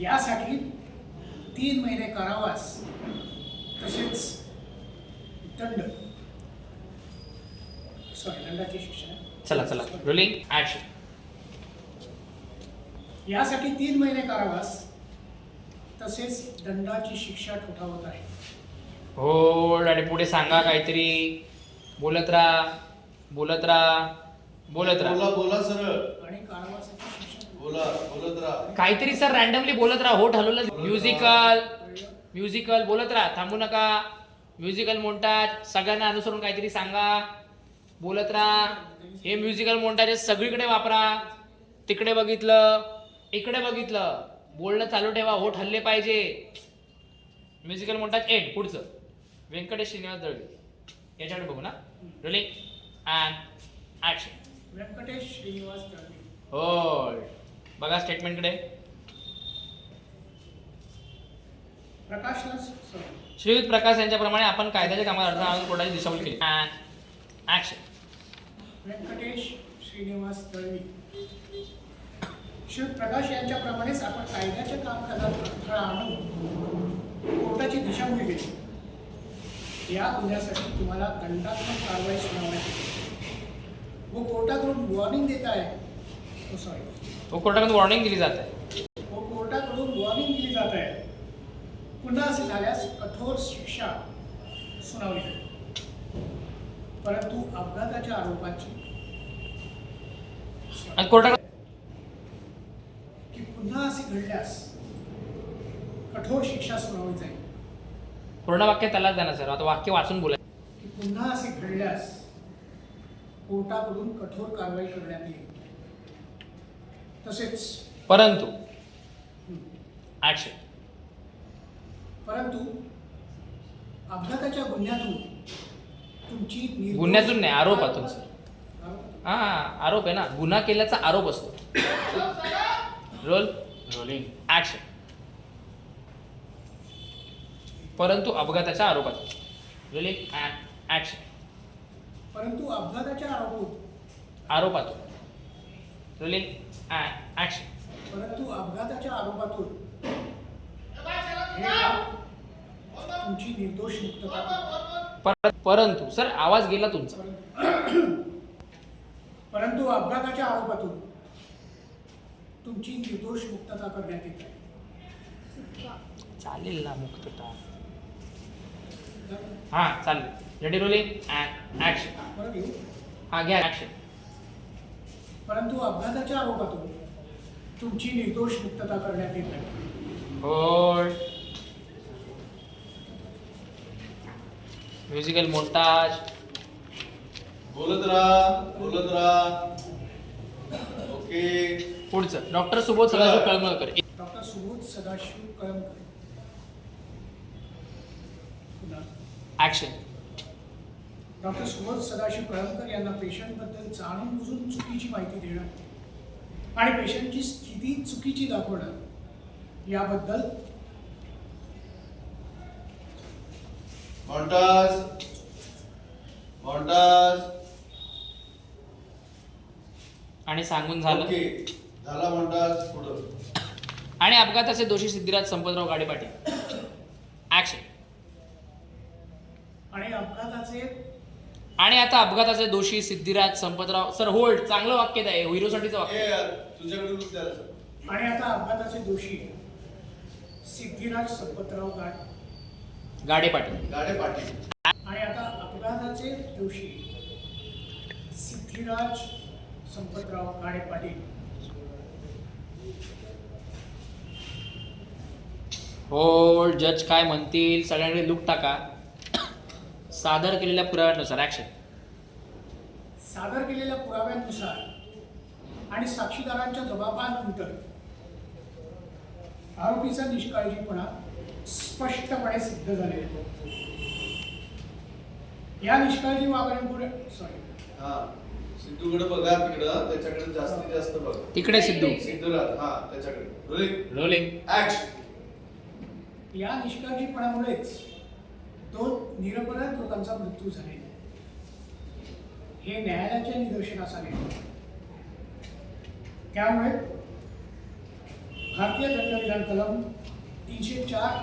यासाठी 3 महिने कारावास तसेच दंडाची शिक्षा. चला चला रोलिंग ऍक्शन. यासाठी 3 महिने कारावास तसेच दंडाची शिक्षा ठोठावत आहे. होल्ड. आणि पुढे सांगा काहीतरी. बोलत राहा बोलत राहा बोलत राहा. बोला बोला सरळ. आणि कारावासाची शिक्षा बोला बोलत राहा. काहीतरी सर रॅन्डमली बोलत राहा. होठ हलवलं. म्युझिकल म्युझिकल बोलत राहा. थांबू नका. म्युझिकल मोंटाज सगळ्यांना अनुसरून काहीतरी सांगा. बोलत राहा. हे म्युझिकल मोंटाज सगळीकडे वापरा. तिकडे बघितलं इकडे बघितलं. बोलणं चालू ठेवा. होठ हल्ले पाहिजे. Musical montage end. पुढचं व्यंकटेश श्रीनिवास दळवी याच्याकडे बघू ना. Rolling and action. Venkatesh Shrinivas Dalvi. Hold. बघा स्टेटमेंटकडे. प्रकाशला श्रीयुत प्रकाश यांच्याप्रमाणे आपण कायद्याच्या कामात अडथळा आणून कोर्टाची दिशाभूल केली. And action. व्यंकटेश श्रीनिवास दळवी. श्रीयुत प्रकाश यांच्याप्रमाणेच आपण कायद्याच्या कामकाजात अडथळा आणून कोर्टाची दिशाभूल केली. या गुन्ह्यासाठी तुम्हाला दंडात्मक कारवाई सुनावण्यात येते व कोर्टाकडून वॉर्निंग देत आहे. तो कोर्टाकडून वॉर्निंग दिली जाते. व कोर्टाकडून वॉर्निंग दिली जात आहे. पुन्हा असे झाल्यास कठोर शिक्षा सुनावली जाईल. परंतु अपघाताच्या आरोपाची आणि कोर्टाकडे की पुन्हा असे घडल्यास कठोर शिक्षा सुनावली जाईल. पूर्ण वाक्य त्यालाच द्या ना सर. आता वाक्य वाचून बोला. की पुन्हा असे घडल्यास कोर्टाकडून कठोर कारवाई करण्यात येईल. तसेच परंतु ऍक्शन. परंतु अपघाताच्या गुन्ह्यातून तुमची गुन्ह्यातून नाही आरोपातून सर. आरोप- हा आरोप आहे ना. गुन्हा केल्याचा आरोप असतो. Role rolling action. परंतु अपघाताच्या आरोपात. Rolling and action. परंतु अपघाताच्या आरोपातून. Rolling and action. परंतु अपघाताच्या आरोपातून हे काम तुमची निर्दोष मुक्तता करते. परंतु सर आवाज गेला तुमचा. परंतु अपघाताच्या आरोपातून तुमची निर्दोष मुक्तता करण्यात येते. चालेल ना मुक्तता. हा चालेल. Ready rolling and action. परत येऊ. हा घ्या ऍक्शन. परंतु अपघाताच्या आरोपातून तुमची निर्दोष मुक्तता करण्यात येते. होल्ड. Musical montage. बोलत राहा बोलत राहा. ओके. पुढचं डॉक्टर सुबोध सदाशिव कळमळकर. डॉक्टर सुबोध सदाशिव कळमकर. पुन्हा ऍक्शन. डॉक्टर सुबोध सदाशिव कळमकर यांना पेशंटबद्दल जाणून बुजून चुकीची माहिती देणं आणि पेशंटची स्थिती चुकीची दाखवणं याबद्दल मॉन्टाज मॉन्टाज. आणि सांगून झालं. ओके झाला मॉन्टाज. पुढं. आणि अपघाताचे दोषी सिद्धिराज संपतराव गाडेपाटी. ऍक्शन. आणि अपघाताचे आणि आता अपघाताचे दोषी सिद्धिराज संपतराव. Sir hold. चांगलं वाक्य आहे. हिरोसाठीचं वाक्य. ए यार तुझ्याकडे लूक द्या सर. आणि आता अपघाताचे दोषी सिद्धिराज संपतराव गाडेपाटी. गाडे पाटील. आणि आता अपघाताचे दोषी सिद्धिराज संपतराव गाडे पाटील. होल्ड. जज काय म्हणतील सगळ्यांकडे लूक टाका. सादर केलेल्या पुराव्यानुसार. ऍक्शन. सादर केलेल्या पुराव्यांनुसार आणि साक्षीदारांच्या जबाबानंतर आरोपीचा निष्काळजीपणा स्पष्टपणे सिद्ध झाले. या निष्काळजी वागण्यामुळे हा सिद्धूकडे बघा. तिकडं त्याच्याकडे जास्तीत जास्त बघा. तिकडे सिद्धू. सिद्धूराज. हा त्याच्याकडे. Rolling rolling action. या निष्काळजीपणामुळेच 2 निरपराध लोकांचा मृत्यू झालेला आहे. हे न्यायालयाच्या निदर्शनास आले. त्यामुळे भारतीय दंडविधान कलम 304